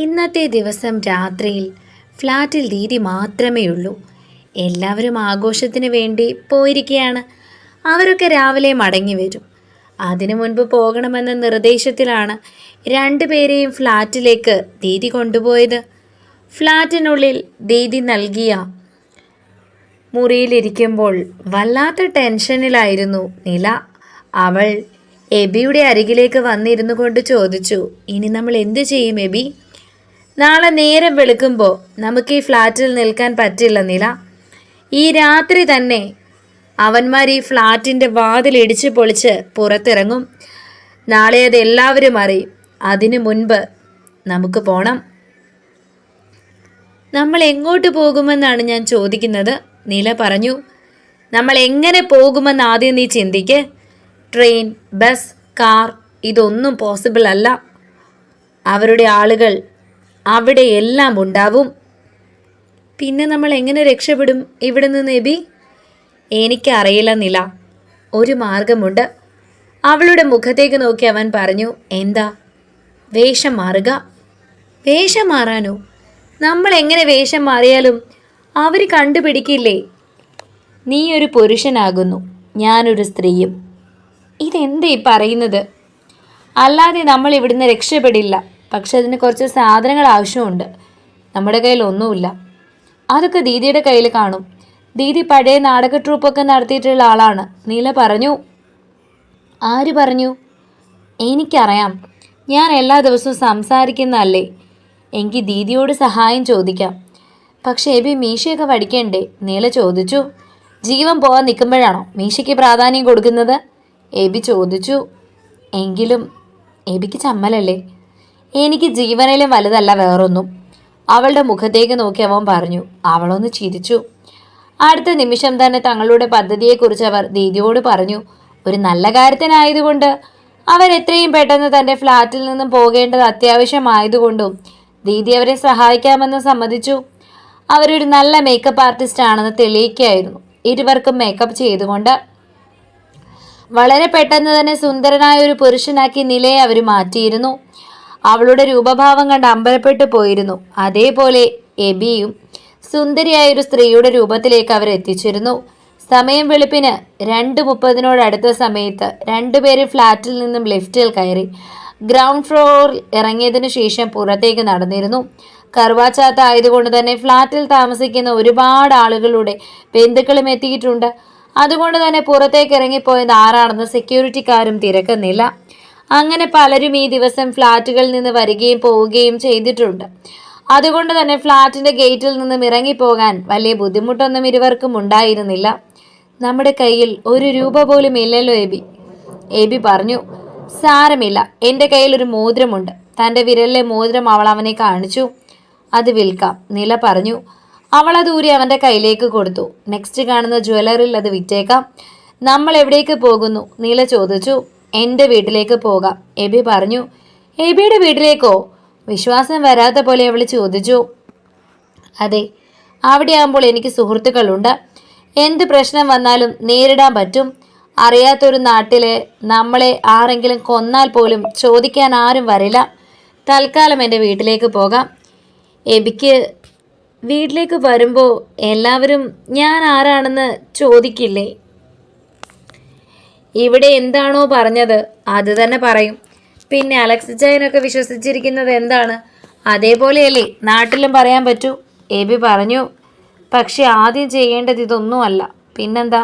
ഇന്നത്തെ ദിവസം രാത്രിയിൽ ഫ്ലാറ്റിൽ ദീദി മാത്രമേ ഉള്ളൂ. എല്ലാവരും ആഘോഷത്തിന് വേണ്ടി പോയിരിക്കുകയാണ്. അവരൊക്കെ രാവിലെ മടങ്ങി വരും. അതിനു മുൻപ് പോകണമെന്ന നിർദ്ദേശത്തിലാണ് രണ്ടുപേരെയും ഫ്ലാറ്റിലേക്ക് ദീദി കൊണ്ടുപോയത്. ഫ്ലാറ്റിനുള്ളിൽ ദീദി നൽകിയ മുറിയിലിരിക്കുമ്പോൾ വല്ലാത്ത ടെൻഷനിലായിരുന്നു നില. അവൾ എബിയുടെ അരികിലേക്ക് വന്നിരുന്നു കൊണ്ട് ചോദിച്ചു, ഇനി നമ്മൾ എന്തു ചെയ്യും എബി? നാളെ നേരം വെളുക്കുമ്പോൾ നമുക്ക് ഈ ഫ്ലാറ്റിൽ നിൽക്കാൻ പറ്റില്ല നില. ഈ രാത്രി തന്നെ അവന്മാർ ഈ ഫ്ലാറ്റിൻ്റെ വാതിലിടിച്ച് പൊളിച്ച് പുറത്തിറങ്ങും. നാളെ അത് എല്ലാവരും അറിയും. അതിനു മുൻപ് നമുക്ക് പോണം. നമ്മൾ എങ്ങോട്ട് പോകുമെന്നാണ് ഞാൻ ചോദിക്കുന്നത്, നില പറഞ്ഞു. നമ്മൾ എങ്ങനെ പോകുമെന്ന് ആദ്യം നീ ചിന്തിക്ക്. ട്രെയിൻ, ബസ്, കാർ ഇതൊന്നും പോസിബിൾ അല്ല. അവരുടെ ആളുകൾ അവിടെ എല്ലാം ഉണ്ടാവും. പിന്നെ നമ്മൾ എങ്ങനെ രക്ഷപ്പെടും ഇവിടെ നിന്ന് എബി? എനിക്കറിയില്ല നില. ഒരു മാർഗമുണ്ട്. അവളുടെ മുഖത്തേക്ക് നോക്കി അവൻ പറഞ്ഞു, എന്താ? വേഷം മാറുക. വേഷം മാറാനോ? നമ്മൾ എങ്ങനെ വേഷം മാറിയാലും അവർ കണ്ടുപിടിക്കില്ലേ. നീ ഒരു പുരുഷനാകുന്നു, ഞാനൊരു സ്ത്രീയും. ഇതെന്തേ പറയുന്നത്? അല്ലാതെ നമ്മൾ ഇവിടുന്ന് രക്ഷപ്പെടില്ല. പക്ഷെ അതിന് കുറച്ച് സാധനങ്ങൾ ആവശ്യമുണ്ട്. നമ്മുടെ കയ്യിൽ ഒന്നുമില്ല. അതൊക്കെ ദീദിയുടെ കയ്യിൽ കാണും. ദീദി പഴയ നാടക ട്രൂപ്പൊക്കെ നടത്തിയിട്ടുള്ള ആളാണ്, നീല പറഞ്ഞു. ആര് പറഞ്ഞു? എനിക്കറിയാം. ഞാൻ എല്ലാ ദിവസവും സംസാരിക്കുന്നതല്ലേ. എനിക്ക് ദീദിയോട് സഹായം ചോദിക്കാം. പക്ഷേ എബി മീശയൊക്കെ വടിക്കണ്ടേ? നീല ചോദിച്ചു. ജീവൻ പോകാൻ നിൽക്കുമ്പോഴാണോ മീശയ്ക്ക് പ്രാധാന്യം കൊടുക്കുന്നത്? എബി ചോദിച്ചു. എങ്കിലും എബിക്ക് ചമ്മലല്ലേ. എനിക്ക് ജീവനിലും വലുതല്ല വേറൊന്നും. അവളുടെ മുഖത്തേക്ക് നോക്കി അവൻ പറഞ്ഞു. അവളൊന്ന് ചിരിച്ചു. അടുത്ത നിമിഷം തന്നെ തങ്ങളുടെ പദ്ധതിയെക്കുറിച്ച് അവർ ദീദിയോട് പറഞ്ഞു. ഒരു നല്ല കാര്യത്തിനായതുകൊണ്ട് അവരെത്രയും പെട്ടെന്ന് തൻ്റെ ഫ്ലാറ്റിൽ നിന്നും പോകേണ്ടത് അത്യാവശ്യമായതുകൊണ്ടും ദീദി അവരെ സഹായിക്കാമെന്ന് സമ്മതിച്ചു. അവരൊരു നല്ല മേക്കപ്പ് ആർട്ടിസ്റ്റ് ആണെന്ന് തെളിയിക്കുകയായിരുന്നു. ഇരുവർക്കും മേക്കപ്പ് ചെയ്തുകൊണ്ട് വളരെ പെട്ടെന്ന് തന്നെ സുന്ദരനായ ഒരു പുരുഷനാക്കി നിലയെ അവർ മാറ്റിയിരുന്നു. അവളുടെ രൂപഭാവം കണ്ട് അമ്പലപ്പെട്ടു പോയിരുന്നു. അതേപോലെ എബിയും സുന്ദരിയായ ഒരു സ്ത്രീയുടെ രൂപത്തിലേക്ക് അവർ എത്തിച്ചിരുന്നു. സമയം വെളുപ്പിന് 2:30 സമയത്ത് രണ്ടുപേരും ഫ്ലാറ്റിൽ നിന്നും ലിഫ്റ്റിൽ കയറി ഗ്രൗണ്ട് ഫ്ലോറിൽ ഇറങ്ങിയതിനു ശേഷം പുറത്തേക്ക് നടന്നിരുന്നു. കറുവാച്ചാത്ത ആയതുകൊണ്ട് തന്നെ ഫ്ലാറ്റിൽ താമസിക്കുന്ന ഒരുപാട് ആളുകളുടെ ബന്ധുക്കളും എത്തിയിട്ടുണ്ട്. അതുകൊണ്ട് തന്നെ പുറത്തേക്ക് ഇറങ്ങിപ്പോയത് ആരാണെന്ന് സെക്യൂരിറ്റിക്കാരും തിരക്കുന്നില്ല. അങ്ങനെ പലരും ഈ ദിവസം ഫ്ലാറ്റുകളിൽ നിന്ന് വരികയും പോവുകയും ചെയ്തിട്ടുണ്ട്. അതുകൊണ്ട് തന്നെ ഫ്ലാറ്റിൻ്റെ ഗേറ്റിൽ നിന്നും ഇറങ്ങിപ്പോകാൻ വലിയ ബുദ്ധിമുട്ടൊന്നും ഇരുവർക്കും ഉണ്ടായിരുന്നില്ല. നമ്മുടെ കയ്യിൽ ഒരു രൂപ പോലും ഇല്ലല്ലോ എബി, എബി പറഞ്ഞു. സാരമില്ല, എൻ്റെ കയ്യിൽ ഒരു മോതിരമുണ്ട്. തൻ്റെ വിരലിലെ മോതിരം അവൾ അവനെ കാണിച്ചു. അത് വിൽക്കാം, നില പറഞ്ഞു. അവൾ അത് ഊരി അവൻ്റെ കയ്യിലേക്ക് കൊടുത്തു. നെക്സ്റ്റ് കാണുന്ന ജ്വല്ലറിയിൽ അത് വിറ്റേക്കാം. നമ്മൾ എവിടേക്ക് പോകുന്നു? നീല ചോദിച്ചു. എൻ്റെ വീട്ടിലേക്ക് പോകാം, എബി പറഞ്ഞു. എബിയുടെ വീട്ടിലേക്കോ? വിശ്വാസം വരാത്ത പോലെ അവൾ ചോദിച്ചു. അതെ, അവിടെയാകുമ്പോൾ എനിക്ക് സുഹൃത്തുക്കളുണ്ട്. എന്ത് പ്രശ്നം വന്നാലും നേരിടാൻ പറ്റും. അറിയാത്തൊരു നാട്ടിലെ നമ്മളെ ആരെങ്കിലും കൊന്നാൽ പോലും ചോദിക്കാൻ ആരും വരില്ല. തൽക്കാലം എൻ്റെ വീട്ടിലേക്ക് പോകാം. എബിക്ക് വീട്ടിലേക്ക് വരുമ്പോൾ എല്ലാവരും ഞാൻ ആരാണെന്ന് ചോദിക്കില്ലേ? ഇവിടെ എന്താണോ പറഞ്ഞത് അത് തന്നെ പറയും. പിന്നെ അലക്സ് ചായനൊക്കെ വിശ്വസിച്ചിരിക്കുന്നത് എന്താണ്, അതേപോലെയല്ലേ നാട്ടിലും പറയാൻ പറ്റൂ, എബി പറഞ്ഞു. പക്ഷെ ആദ്യം ചെയ്യേണ്ടത് ഇതൊന്നുമല്ല. പിന്നെന്താ?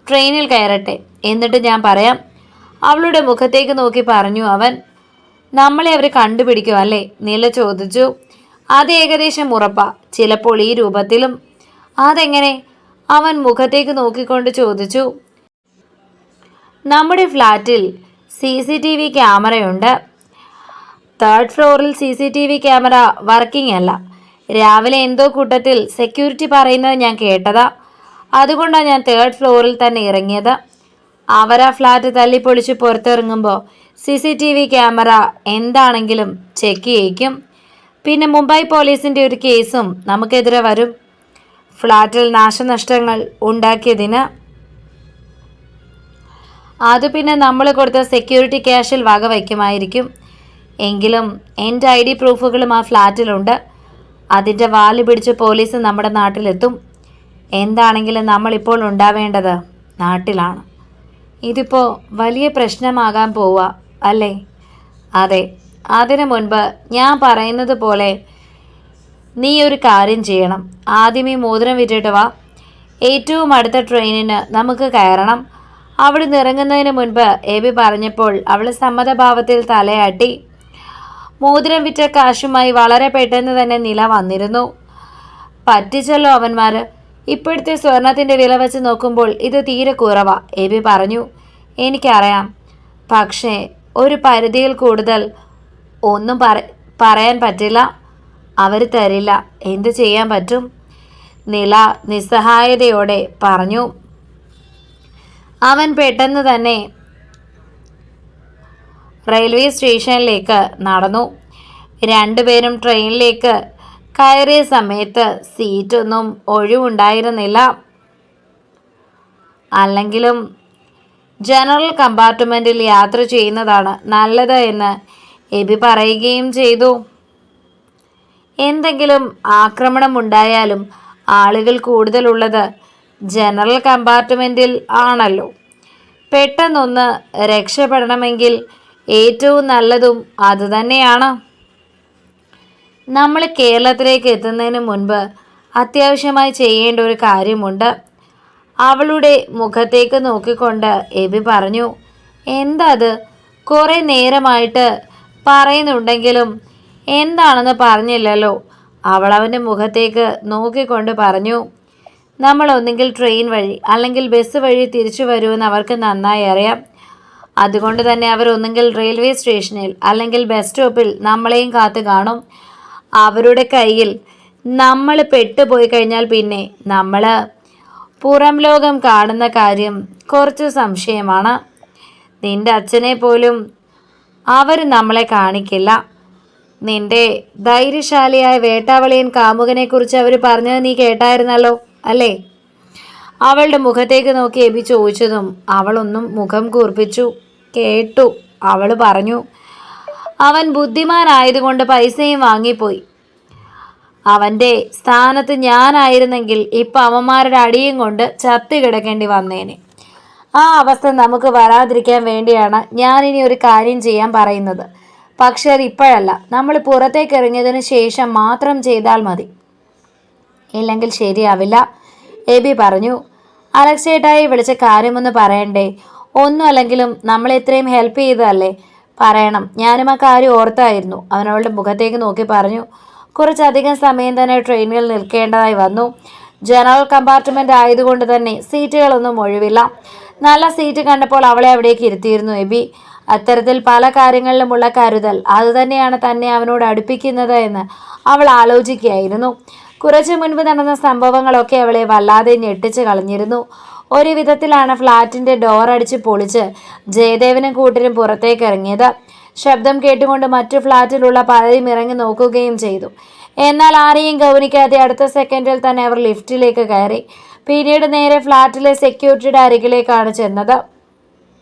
ട്രെയിനിൽ കയറട്ടെ, എന്നിട്ട് ഞാൻ പറയാം, അവളുടെ മുഖത്തേക്ക് നോക്കി പറഞ്ഞു അവൻ. നമ്മളെ അവർ കണ്ടുപിടിക്കും അല്ലേ? നീല ചോദിച്ചു. അത് ഏകദേശം ഉറപ്പാ, ചിലപ്പോൾ ഈ രൂപത്തിലും. അതെങ്ങനെ? അവൻ മുഖത്തേക്ക് നോക്കിക്കൊണ്ട് ചോദിച്ചു. നമ്മുടെ ഫ്ലാറ്റിൽ CCTV ക്യാമറയുണ്ട്. 3rd ഫ്ലോറിൽ CCTV ക്യാമറ വർക്കിംഗ് അല്ല. രാവിലെ എന്തോ കൂട്ടത്തിൽ സെക്യൂരിറ്റി പറയുന്നത് ഞാൻ കേട്ടതാ. അതുകൊണ്ടാണ് ഞാൻ 3rd ഫ്ലോറിൽ തന്നെ ഇറങ്ങിയത്. അവർ ആ ഫ്ലാറ്റ് തല്ലിപ്പൊളിച്ച് പുറത്തിറങ്ങുമ്പോൾ CCTV ക്യാമറ എന്താണെങ്കിലും ചെക്ക് ചെയ്യിക്കും. പിന്നെ മുംബൈ പോലീസിൻ്റെ ഒരു കേസും നമുക്കെതിരെ വരും, ഫ്ലാറ്റിൽ നാശനഷ്ടങ്ങൾ ഉണ്ടാക്കിയതിന്. അത് പിന്നെ നമ്മൾ കൊടുത്ത സെക്യൂരിറ്റി ക്യാഷിൽ വക വയ്ക്കുമായിരിക്കും. എങ്കിലും എൻ്റെ ID പ്രൂഫുകളും ആ ഫ്ലാറ്റിലുണ്ട്. അതിൻ്റെ വാല് പിടിച്ച് പോലീസ് നമ്മുടെ നാട്ടിലെത്തും. എന്താണെങ്കിലും നമ്മളിപ്പോൾ ഉണ്ടാവേണ്ടത് നാട്ടിലാണ്. ഇതിപ്പോൾ വലിയ പ്രശ്നമാകാൻ പോവുക അല്ലേ? അതെ. അതിനു മുൻപ് ഞാൻ പറയുന്നത് പോലെ നീ ഒരു കാര്യം ചെയ്യണം. ആദ്യം ഈ മോതിരം വിറ്റിട്ട് വാ. ഏറ്റവും അടുത്ത ട്രെയിനിന് നമുക്ക് കയറണം. അവിടെ ഇറങ്ങുന്നതിന് മുൻപ് എബി പറഞ്ഞപ്പോൾ അവൾ സമ്മതഭാവത്തിൽ തലയാട്ടി. മോതിരം വിറ്റ കാശുമായി വളരെ പെട്ടെന്ന് തന്നെ നില വന്നിരുന്നു. പറ്റിച്ചല്ലോ അവന്മാർ. ഇപ്പോഴത്തെ സ്വർണത്തിൻ്റെ വില വെച്ച് നോക്കുമ്പോൾ ഇത് തീരെ കുറവാ, എബി പറഞ്ഞു. എനിക്കറിയാം, പക്ഷേ ഒരു പരിധിയിൽ കൂടുതൽ ഒന്നും പറയാൻ പറ്റില്ല. അവർ തരില്ല. എന്ത് ചെയ്യാൻ പറ്റും? നില നിസ്സഹായതയോടെ പറഞ്ഞു. അവൻ പെട്ടെന്ന് തന്നെ റെയിൽവേ സ്റ്റേഷനിലേക്ക് നടന്നു. രണ്ടുപേരും ട്രെയിനിലേക്ക് കയറിയ സമയത്ത് സീറ്റൊന്നും ഒഴിവുണ്ടായിരുന്നില്ല. അല്ലെങ്കിലും ജനറൽ കമ്പാർട്ട്മെൻറ്റിൽ യാത്ര ചെയ്യുന്നതാണ് നല്ലത് എന്ന് എബി പറയുകയും ചെയ്തു. എന്തെങ്കിലും ആക്രമണമുണ്ടായാലും ആളുകൾ കൂടുതലുള്ളത് ജനറൽ കമ്പാർട്ട്മെൻറ്റിൽ ആണല്ലോ. പെട്ടെന്നൊന്ന് രക്ഷപ്പെടണമെങ്കിൽ ഏറ്റവും നല്ലതും അതുതന്നെയാണ്. നമ്മൾ കേരളത്തിലേക്ക് എത്തുന്നതിന് മുൻപ് അത്യാവശ്യമായി ചെയ്യേണ്ട ഒരു കാര്യമുണ്ട്. അവളുടെ മുഖത്തേക്ക് നോക്കിക്കൊണ്ട് എബി പറഞ്ഞു. എന്താ അത്? കുറേ നേരമായിട്ട് പറയുന്നുണ്ടെങ്കിലും എന്താണെന്ന് പറഞ്ഞില്ലല്ലോ. അവൾ അവൻ്റെ മുഖത്തേക്ക് നോക്കിക്കൊണ്ട് പറഞ്ഞു. നമ്മൾ ഒന്നുകിൽ ട്രെയിൻ വഴി അല്ലെങ്കിൽ ബസ് വഴി തിരിച്ചു വരുമെന്ന് അവർക്ക് നന്നായി അറിയാം. അതുകൊണ്ട് തന്നെ അവർ ഒന്നുകിൽ റെയിൽവേ സ്റ്റേഷനിൽ അല്ലെങ്കിൽ ബസ് സ്റ്റോപ്പിൽ നമ്മളെയും കാത്തു കാണും. അവരുടെ കയ്യിൽ നമ്മൾ പെട്ടുപോയി കഴിഞ്ഞാൽ പിന്നെ നമ്മൾ പുറം ലോകം കാണുന്ന കാര്യം കുറച്ച് സംശയമാണ്. നിൻ്റെ അച്ഛനെ പോലും അവർ നമ്മളെ കാണിക്കില്ല. നിൻ്റെ ധൈര്യശാലിയായ വേട്ടാവളിയൻ കാമുകനെക്കുറിച്ച് അവർ പറഞ്ഞത് നീ കേട്ടായിരുന്നല്ലോ അല്ലേ? അവളുടെ മുഖത്തേക്ക് നോക്കി എബി ചോദിച്ചതും അവളൊന്നും മുഖം കൂർപ്പിച്ചു. കേട്ടു. അവൾ പറഞ്ഞു. അവൻ ബുദ്ധിമാനായതുകൊണ്ട് പൈസയും വാങ്ങിപ്പോയി. അവൻ്റെ സ്ഥാനത്ത് ഞാനായിരുന്നെങ്കിൽ ഇപ്പം അവന്മാരുടെ അടിയും കൊണ്ട് ചത്തി കിടക്കേണ്ടി വന്നേനെ. ആ അവസ്ഥ നമുക്ക് വരാതിരിക്കാൻ വേണ്ടിയാണ് ഞാനിനി ഒരു കാര്യം ചെയ്യാൻ പറയുന്നത്. പക്ഷെ അത് ഇപ്പോഴല്ല, നമ്മൾ പുറത്തേക്ക് ഇറങ്ങിയതിന് ശേഷം മാത്രം ചെയ്താൽ മതി. ഇല്ലെങ്കിൽ ശരിയാവില്ല, എബി പറഞ്ഞു. അലക്സ് ചേട്ടായി വിളിച്ച കാര്യമൊന്ന് പറയണ്ടേ? ഒന്നും അല്ലെങ്കിലും നമ്മൾ ഇത്രയും ഹെൽപ്പ് ചെയ്തതല്ലേ, പറയണം. ഞാനും ആ കാര്യം ഓർത്തായിരുന്നു, അവനവളുടെ മുഖത്തേക്ക് നോക്കി പറഞ്ഞു. കുറച്ചധികം സമയം തന്നെ ട്രെയിനിൽ നിൽക്കേണ്ടതായി വന്നു. ജനറൽ കമ്പാർട്ട്മെൻ്റ് ആയതുകൊണ്ട് തന്നെ സീറ്റുകളൊന്നും ഒഴിവില്ല. നല്ല സീറ്റ് കണ്ടപ്പോൾ അവളെ അവിടേക്ക് ഇരുത്തിയിരുന്നു എബി. അത്തരത്തിൽ പല കാര്യങ്ങളിലുമുള്ള കരുതൽ അതുതന്നെയാണ് തന്നെ അവനോട് അടുപ്പിക്കുന്നത് എന്ന് അവൾ ആലോചിക്കുകയായിരുന്നു. കുറച്ചു മുൻപ് നടന്ന സംഭവങ്ങളൊക്കെ അവളെ വല്ലാതെ ഞെട്ടിച്ച് കളഞ്ഞിരുന്നു. ഒരു വിധത്തിലാണ് ഫ്ലാറ്റിൻ്റെ ഡോർ അടിച്ച് പൊളിച്ച് ജയദേവനും കൂട്ടരും പുറത്തേക്ക് ഇറങ്ങിയത്. ശബ്ദം കേട്ടുകൊണ്ട് മറ്റു ഫ്ലാറ്റിലുള്ള പലരും ഇറങ്ങി നോക്കുകയും ചെയ്തു. എന്നാൽ ആരെയും ഗൗനിക്കാതെ അടുത്ത സെക്കൻഡിൽ തന്നെ അവർ ലിഫ്റ്റിലേക്ക് കയറി. പിന്നീട് നേരെ ഫ്ലാറ്റിലെ സെക്യൂരിറ്റിയുടെ അരികിലേക്കാണ് ചെന്നത്.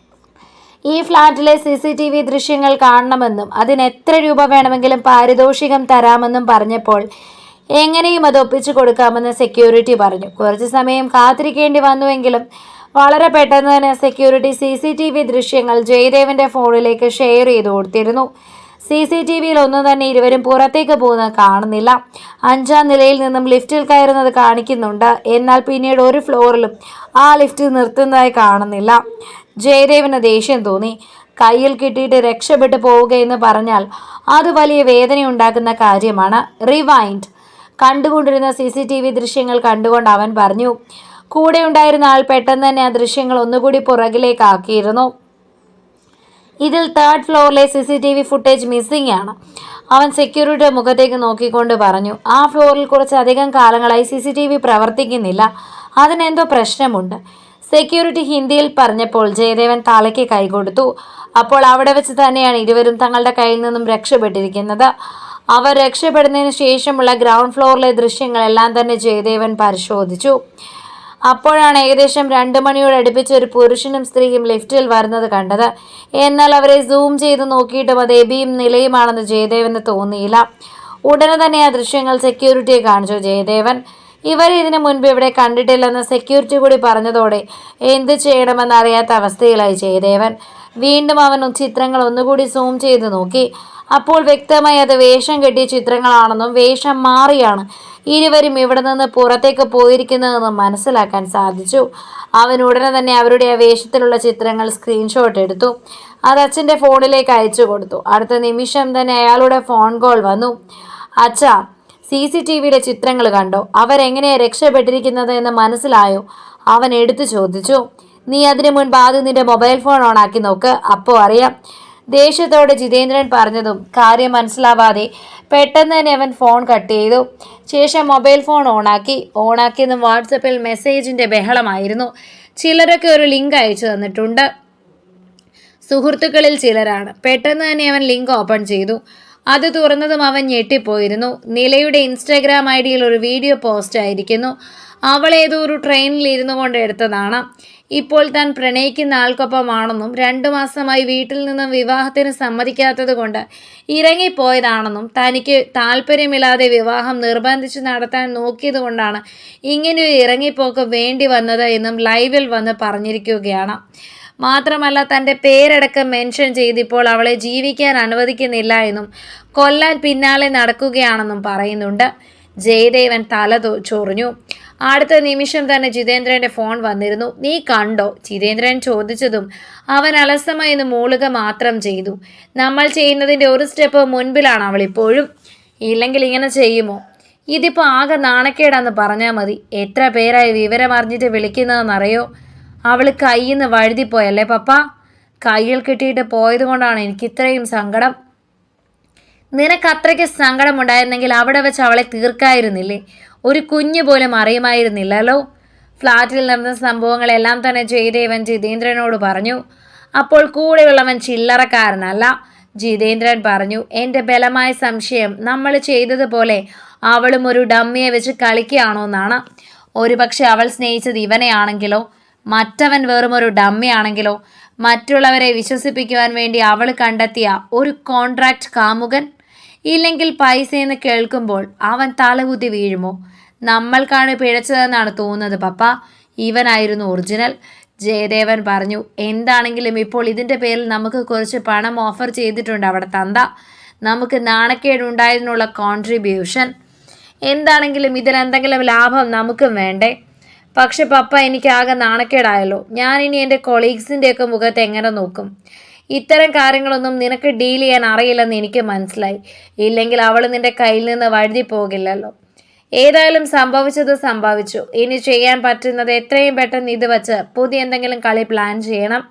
ഈ ഫ്ലാറ്റിലെ CCTV ദൃശ്യങ്ങൾ കാണണമെന്നും അതിന് എത്ര രൂപ വേണമെങ്കിലും പാരിതോഷികം തരാമെന്നും പറഞ്ഞപ്പോൾ എങ്ങനെയും അത് ഒപ്പിച്ചു കൊടുക്കാമെന്ന് സെക്യൂരിറ്റി പറഞ്ഞു. കുറച്ചു സമയം കാത്തിരിക്കേണ്ടി വന്നുവെങ്കിലും വളരെ പെട്ടെന്ന് തന്നെ സെക്യൂരിറ്റി CCTV ദൃശ്യങ്ങൾ ജയദേവന്റെ ഫോണിലേക്ക് ഷെയർ ചെയ്ത് കൊടുത്തിരുന്നു. CCTVയിൽ ഒന്നും തന്നെ ഇരുവരും പുറത്തേക്ക് പോകുന്നത് കാണുന്നില്ല. 5ാം നിലയിൽ നിന്നും ലിഫ്റ്റിൽ കയറുന്നത് കാണിക്കുന്നുണ്ട്. എന്നാൽ പിന്നീട് ഒരു ഫ്ലോറിലും ആ ലിഫ്റ്റ് നിർത്തുന്നതായി കാണുന്നില്ല. ജയദേവന് ദേഷ്യം തോന്നി. കയ്യിൽ കിട്ടിയിട്ട് രക്ഷപ്പെട്ടു പോവുകയെന്ന് പറഞ്ഞാൽ അത് വലിയ വേദനയുണ്ടാക്കുന്ന കാര്യമാണ്. റിവൈൻഡ്. കണ്ടുകൊണ്ടിരുന്ന CCTV ദൃശ്യങ്ങൾ കണ്ടുകൊണ്ട് അവൻ പറഞ്ഞു. കൂടെ ഉണ്ടായിരുന്ന ആൾ പെട്ടെന്ന് തന്നെ ആ ദൃശ്യങ്ങൾ ഒന്നുകൂടി പുറകിലേക്കാക്കിയിരുന്നു. ഇതിൽ 3rd ഫ്ലോറിലെ CCTV ഫുട്ടേജ് മിസ്സിംഗ് ആണ്. അവൻ സെക്യൂരിറ്റിയുടെ മുഖത്തേക്ക് നോക്കിക്കൊണ്ട് പറഞ്ഞു. ആ ഫ്ലോറിൽ കുറച്ചധികം കാലങ്ങളായി CCTV പ്രവർത്തിക്കുന്നില്ല. അതിനെന്തോ പ്രശ്നമുണ്ട്. സെക്യൂരിറ്റി ഹിന്ദിയിൽ പറഞ്ഞപ്പോൾ ജയദേവൻ തലയ്ക്ക് കൈകൊടുത്തു. അപ്പോൾ അവിടെ വെച്ച് തന്നെയാണ് ഇരുവരും തങ്ങളുടെ കയ്യിൽ നിന്നും രക്ഷപ്പെട്ടിരിക്കുന്നത്. അവർ രക്ഷപ്പെടുന്നതിന് ശേഷമുള്ള ഗ്രൗണ്ട് ഫ്ലോറിലെ ദൃശ്യങ്ങളെല്ലാം തന്നെ ജയദേവൻ പരിശോധിച്ചു. അപ്പോഴാണ് ഏകദേശം 2 മണിയോട് അടുപ്പിച്ച് ഒരു പുരുഷനും സ്ത്രീയും ലിഫ്റ്റിൽ വരുന്നത് കണ്ടത്. എന്നാൽ അവരെ സൂം ചെയ്ത് നോക്കിയിട്ടും അത് എബിയും നിലയുമാണെന്ന് ജയദേവന് തോന്നിയില്ല. ഉടനെ തന്നെ ആ ദൃശ്യങ്ങൾ സെക്യൂരിറ്റിയെ കാണിച്ചു ജയദേവൻ. ഇവർ ഇതിനു മുൻപ് ഇവിടെ കണ്ടിട്ടില്ലെന്ന് സെക്യൂരിറ്റി കൂടി പറഞ്ഞതോടെ എന്ത് ചെയ്യണമെന്ന് അറിയാത്ത അവസ്ഥയിലായി ജയദേവൻ. വീണ്ടും അവൻ ചിത്രങ്ങൾ ഒന്നുകൂടി സൂം ചെയ്ത് നോക്കി. അപ്പോൾ വ്യക്തമായി അത് വേഷം കെട്ടിയ ചിത്രങ്ങളാണെന്നും വേഷം മാറിയാണ് ഇരുവരും ഇവിടെ നിന്ന് പുറത്തേക്ക് പോയിരിക്കുന്നതെന്നും മനസ്സിലാക്കാൻ സാധിച്ചു. അവൻ ഉടനെ തന്നെ അവരുടെ ആ വേഷത്തിലുള്ള ചിത്രങ്ങൾ സ്ക്രീൻഷോട്ട് എടുത്തു. അത് അച്ഛൻ്റെ ഫോണിലേക്ക് അയച്ചു കൊടുത്തു. അടുത്ത നിമിഷം തന്നെ അയാളുടെ ഫോൺ കോൾ വന്നു. അച്ഛാ, CCTVയുടെ ചിത്രങ്ങൾ കണ്ടോ? അവരെങ്ങനെയാ രക്ഷപ്പെട്ടിരിക്കുന്നത് എന്ന് മനസ്സിലായോ? അവൻ എടുത്തു ചോദിച്ചു. നീ അതിനു മുൻപ് ആദ്യം നിന്റെ മൊബൈൽ ഫോൺ ഓണാക്കി നോക്ക്, അപ്പോൾ അറിയാം. ദേഷ്യത്തോടെ ജിതേന്ദ്രൻ പറഞ്ഞതും കാര്യം മനസ്സിലാവാതെ പെട്ടെന്ന് തന്നെ അവൻ ഫോൺ കട്ട് ചെയ്തു. ശേഷം മൊബൈൽ ഫോൺ ഓണാക്കിയതും വാട്സപ്പിൽ മെസ്സേജിൻ്റെ ബഹളമായിരുന്നു. ചിലരൊക്കെ ഒരു ലിങ്ക് അയച്ചു തന്നിട്ടുണ്ട്. സുഹൃത്തുക്കളിൽ ചിലരാണ്. പെട്ടെന്ന് തന്നെ അവൻ ലിങ്ക് ഓപ്പൺ ചെയ്തു. അത് തുറന്നതും അവൻ ഞെട്ടിപ്പോയിരുന്നു. നിലയുടെ ഇൻസ്റ്റാഗ്രാം ID-യിൽ ഒരു വീഡിയോ പോസ്റ്റ് ആയിരിക്കുന്നു. അവൾ ഏതോ ഒരു ട്രെയിനിൽ ഇരുന്നു കൊണ്ട് എടുത്തതാണ്. ഇപ്പോൾ താൻ പ്രണയിക്കുന്ന ആൾക്കൊപ്പമാണെന്നും 2 മാസമായി വീട്ടിൽ നിന്നും വിവാഹത്തിന് സമ്മതിക്കാത്തത് കൊണ്ട് ഇറങ്ങിപ്പോയതാണെന്നും തനിക്ക് താല്പര്യമില്ലാതെ വിവാഹം നിർബന്ധിച്ച് നടത്താൻ നോക്കിയത് കൊണ്ടാണ് ഇങ്ങനെയൊരു ഇറങ്ങിപ്പോക്ക് വേണ്ടി വന്നത് എന്നും ലൈവിൽ വന്ന് പറഞ്ഞിരിക്കുകയാണ്. മാത്രമല്ല തൻ്റെ പേരടക്കം മെൻഷൻ ചെയ്തിപ്പോൾ അവളെ ജീവിക്കാൻ അനുവദിക്കുന്നില്ല എന്നും കൊല്ലാൻ പിന്നാലെ നടക്കുകയാണെന്നും പറയുന്നുണ്ട്. ജയദേവൻ തല ചൊറിഞ്ഞു. അടുത്ത നിമിഷം തന്നെ ജിതേന്ദ്രൻ്റെ ഫോൺ വന്നിരുന്നു. നീ കണ്ടോ? ജിതേന്ദ്രൻ ചോദിച്ചതും അവൻ അലസമായി മൂളുക മാത്രം ചെയ്തു. നമ്മൾ ചെയ്യുന്നതിൻ്റെ ഒരു സ്റ്റെപ്പ് മുൻപിലാണ് അവളിപ്പോഴും. ഇല്ലെങ്കിൽ ഇങ്ങനെ ചെയ്യുമോ? ഇതിപ്പോൾ ആകെ നാണക്കേടാന്ന് പറഞ്ഞാൽ മതി. എത്ര പേരായി വിവരം അറിഞ്ഞിട്ട് വിളിക്കുന്നതെന്നറിയോ? അവൾ കയ്യിൽ നിന്ന് വഴുതിപ്പോയല്ലേ പപ്പ? കയ്യിൽ കിട്ടിയിട്ട് പോയത് കൊണ്ടാണ് എനിക്കിത്രയും സങ്കടം. നിനക്ക് അത്രയ്ക്ക് സങ്കടമുണ്ടായിരുന്നെങ്കിൽ അവിടെ വെച്ച് അവളെ തീർക്കായിരുന്നില്ലേ? ഒരു കുഞ്ഞു പോലും അറിയുമായിരുന്നില്ലല്ലോ. ഫ്ലാറ്റിൽ നടന്ന സംഭവങ്ങളെല്ലാം തന്നെ ജയദേവൻ ജിതേന്ദ്രനോട് പറഞ്ഞു. അപ്പോൾ കൂടെയുള്ളവൻ ചില്ലറക്കാരനല്ല. ജിതേന്ദ്രൻ പറഞ്ഞു, എൻ്റെ ബലമായ സംശയം നമ്മൾ ചെയ്തതുപോലെ അവളും ഒരു ഡമ്മിയെ വെച്ച് കളിക്കുകയാണോ എന്നാണ്. ഒരുപക്ഷെ അവൾ സ്നേഹിച്ചത് ഇവനെയാണെങ്കിലോ? മറ്റവൻ വെറും ഒരു ഡമ്മിയാണെങ്കിലോ? മറ്റുള്ളവരെ വിശ്വസിപ്പിക്കുവാൻ വേണ്ടി അവൾ കണ്ടെത്തിയ ഒരു കോൺട്രാക്റ്റ് കാമുകൻ? ഇല്ലെങ്കിൽ പൈസയെന്ന് കേൾക്കുമ്പോൾ അവൻ തലകുത്തി വീഴുമോ? നമ്മൾക്കാണ് പിഴച്ചതെന്നാണ് തോന്നുന്നത് പപ്പ. ഇവനായിരുന്നു ഒറിജിനൽ. ജയദേവൻ പറഞ്ഞു. എന്താണെങ്കിലും ഇപ്പോൾ ഇതിൻ്റെ പേരിൽ നമുക്ക് കുറച്ച് പണം ഓഫർ ചെയ്തിട്ടുണ്ട് അവിടെ തന്ത. നമുക്ക് നാണക്കേടുണ്ടായതിനുള്ള കോൺട്രിബ്യൂഷൻ. എന്താണെങ്കിലും ഇതിലെന്തെങ്കിലും ലാഭം നമുക്കും വേണ്ടേ? പക്ഷെ പപ്പ, എനിക്ക് ആകെ നാണക്കേടായല്ലോ. ഞാനിനി എൻ്റെ കൊളീഗ്സിൻ്റെയൊക്കെ മുഖത്ത് എങ്ങനെ നോക്കും? ഇത്തരം കാര്യങ്ങളൊന്നും നിനക്ക് ഡീൽ ചെയ്യാൻ അറിയില്ലെന്ന് എനിക്ക് മനസ്സിലായി. ഇല്ലെങ്കിൽ അവൾ നിൻ്റെ കയ്യിൽ നിന്ന് വഴുതി പോകില്ലല്ലോ. ഏതായാലും സംഭവിച്ചത് സംഭവിച്ചു. ഇനി ചെയ്യാൻ പറ്റുന്നത് എത്രയും പെട്ടെന്ന് ഇത് വച്ച് പുതിയ എന്തെങ്കിലും കളി പ്ലാൻ ചെയ്യണം.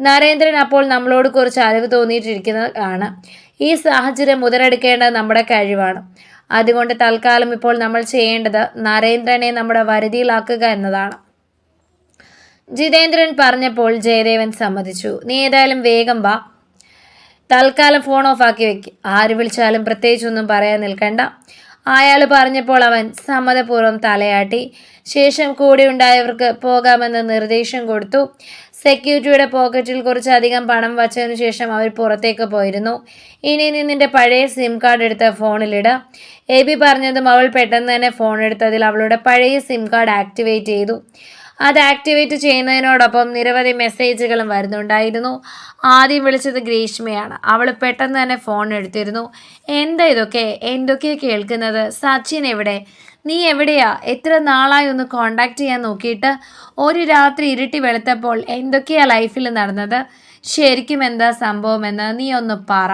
നരേന്ദ്രൻ അപ്പോൾ നമ്മളോട് കുറച്ച് അറിവ് തോന്നിയിട്ടിരിക്കുന്നതാണ്. ഈ സാഹചര്യം മുതലെടുക്കേണ്ടത് നമ്മുടെ കഴിവാണ്. അതുകൊണ്ട് തൽക്കാലം ഇപ്പോൾ നമ്മൾ ചെയ്യേണ്ടത് നരേന്ദ്രനെ നമ്മുടെ വരുതിയിലാക്കുക എന്നതാണ്. ജിതേന്ദ്രൻ പറഞ്ഞപ്പോൾ ജയദേവൻ സമ്മതിച്ചു. നീ ഏതായാലും വേഗം വാ. തൽക്കാലം ഫോൺ ഓഫാക്കി വെക്ക്. ആര് വിളിച്ചാലും പ്രത്യേകിച്ചൊന്നും പറയാൻ നിൽക്കണ്ട. അയാൾ പറഞ്ഞപ്പോൾ അവൻ സമ്മതപൂർവ്വം തലയാട്ടി. ശേഷം കൂടെ ഉണ്ടായവർക്ക് പോകാമെന്ന് നിർദ്ദേശം കൊടുത്തു. സെക്യൂരിറ്റിയുടെ പോക്കറ്റിൽ കുറച്ചധികം പണം വച്ചതിനു ശേഷം അവർ പുറത്തേക്ക് പോയിരുന്നു. ഇനി നിന്റെ പഴയ സിം കാർഡ് എടുത്ത് ഫോണിലിട. എബി പറഞ്ഞതും അവൾ പെട്ടെന്ന് തന്നെ ഫോൺ എടുത്തതിൽ അവളുടെ പഴയ സിം കാർഡ് ആക്ടിവേറ്റ് ചെയ്തു. അത് ആക്ടിവേറ്റ് ചെയ്യുന്നതിനോടൊപ്പം നിരവധി മെസ്സേജുകളും വരുന്നുണ്ടായിരുന്നു. ആദ്യം വിളിച്ചത് ഗ്രീഷ്മയാണ്. അവൾ പെട്ടെന്ന് തന്നെ ഫോൺ എടുത്തിരുന്നു. എന്താ ഇതൊക്കെ? എന്തൊക്കെയാണ് കേൾക്കുന്നത്? സച്ചിൻ എവിടെ? നീ എവിടെയാ? എത്ര നാളായി ഒന്ന് കോണ്ടാക്ട് ചെയ്യാൻ നോക്കിയിട്ട്? ഒരു രാത്രി ഇരുട്ടി വെളുത്തപ്പോൾ എന്തൊക്കെയാ ലൈഫിൽ നടന്നത്? ശരിക്കും എന്താ സംഭവമെന്ന് നീ ഒന്ന് പറ.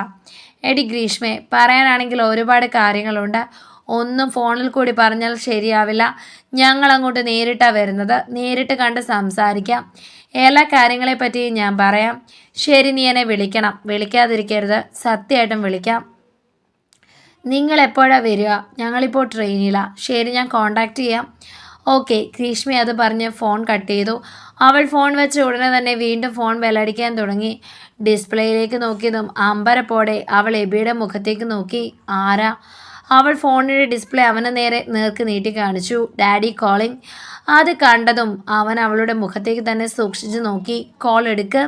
എടി ഗ്രീഷ്മേ, പറയാനാണെങ്കിൽ ഒരുപാട് കാര്യങ്ങളുണ്ട്. ഒന്നും ഫോണിൽ കൂടി പറഞ്ഞാൽ ശരിയാവില്ല. ഞങ്ങൾ അങ്ങോട്ട് നേരിട്ടാണ് വരുന്നത്. നേരിട്ട് കണ്ട് സംസാരിക്കാം. എല്ലാ കാര്യങ്ങളെപ്പറ്റിയും ഞാൻ പറയാം. ശരി, നീ എന്നെ വിളിക്കണം. വിളിക്കാതിരിക്കരുത്. സത്യമായിട്ടും വിളിക്കാം. നിങ്ങൾ എപ്പോഴാണ് വരിക? ഞങ്ങളിപ്പോൾ ട്രെയിനിലാണ്. ശരി, ഞാൻ കോണ്ടാക്ട് ചെയ്യാം. ഓക്കെ. ഗ്രീഷ്മ അത് പറഞ്ഞ് ഫോൺ കട്ട് ചെയ്തു. അവൾ ഫോൺ വെച്ച് ഉടനെ തന്നെ വീണ്ടും ഫോൺ ബെല്ലടിക്കാൻ തുടങ്ങി. ഡിസ്പ്ലേയിലേക്ക് നോക്കിയതും അമ്പരപ്പോടെ അവൾ എബിയുടെ മുഖത്തേക്ക് നോക്കി. ആരാ? അവൾ ഫോണിൻ്റെ ഡിസ്പ്ലേ അവന് നേർക്ക് നീട്ടി കാണിച്ചു. Daddy calling. അത് കണ്ടതും അവൻ അവളുടെ മുഖത്തേക്ക് തന്നെ സൂക്ഷിച്ചു നോക്കി. കോൾ എടുക്ക്,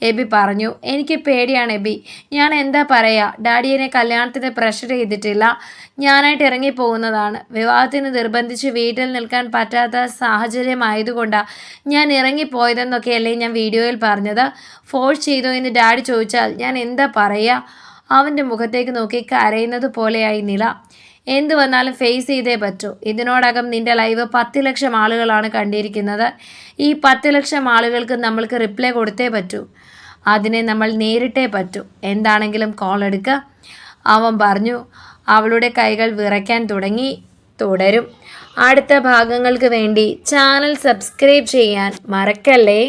എബി പറഞ്ഞു. എനിക്ക് പേടിയാണ് എബി. ഞാൻ എന്താ പറയുക, ഡാഡി എന്നെ കല്യാണത്തിന് പ്രഷർ ചെയ്തിട്ടില്ല, ഞാനായിട്ട് ഇറങ്ങിപ്പോകുന്നതാണ്. വിവാഹത്തിന് നിർബന്ധിച്ച് വീട്ടിൽ നിൽക്കാൻ പറ്റാത്ത സാഹചര്യമായതുകൊണ്ടാണ് ഞാൻ ഇറങ്ങിപ്പോയതെന്നൊക്കെയല്ലേ ഞാൻ വീഡിയോയിൽ പറഞ്ഞത്. ഫോഴ്സ് ചെയ്തോ എന്ന് ഡാഡി ചോദിച്ചാൽ ഞാൻ എന്താ പറയുക? അവൻ്റെ മുഖത്തേക്ക് നോക്കി കരയുന്നത് പോലെയായി നില. എന്തു വന്നാലും ഫേസ് ചെയ്തേ പറ്റൂ. ഇതിനോടകം നിൻ്റെ ലൈവ് 10 ലക്ഷം ആളുകളാണ് കണ്ടിരിക്കുന്നത്. ഈ 10 ലക്ഷം ആളുകൾക്ക് നമ്മൾക്ക് റിപ്ലൈ കൊടുത്തേ പറ്റൂ. അതിനെ നമ്മൾ നേരിട്ടേ പറ്റൂ. എന്താണെങ്കിലും കോൾ എടുക്കുക, അവൻ പറഞ്ഞു. അവളുടെ കൈകൾ വിറയ്ക്കാൻ തുടങ്ങി. തുടരും. അടുത്ത ഭാഗങ്ങൾക്ക് വേണ്ടി ചാനൽ സബ്സ്ക്രൈബ് ചെയ്യാൻ മറക്കല്ലേ.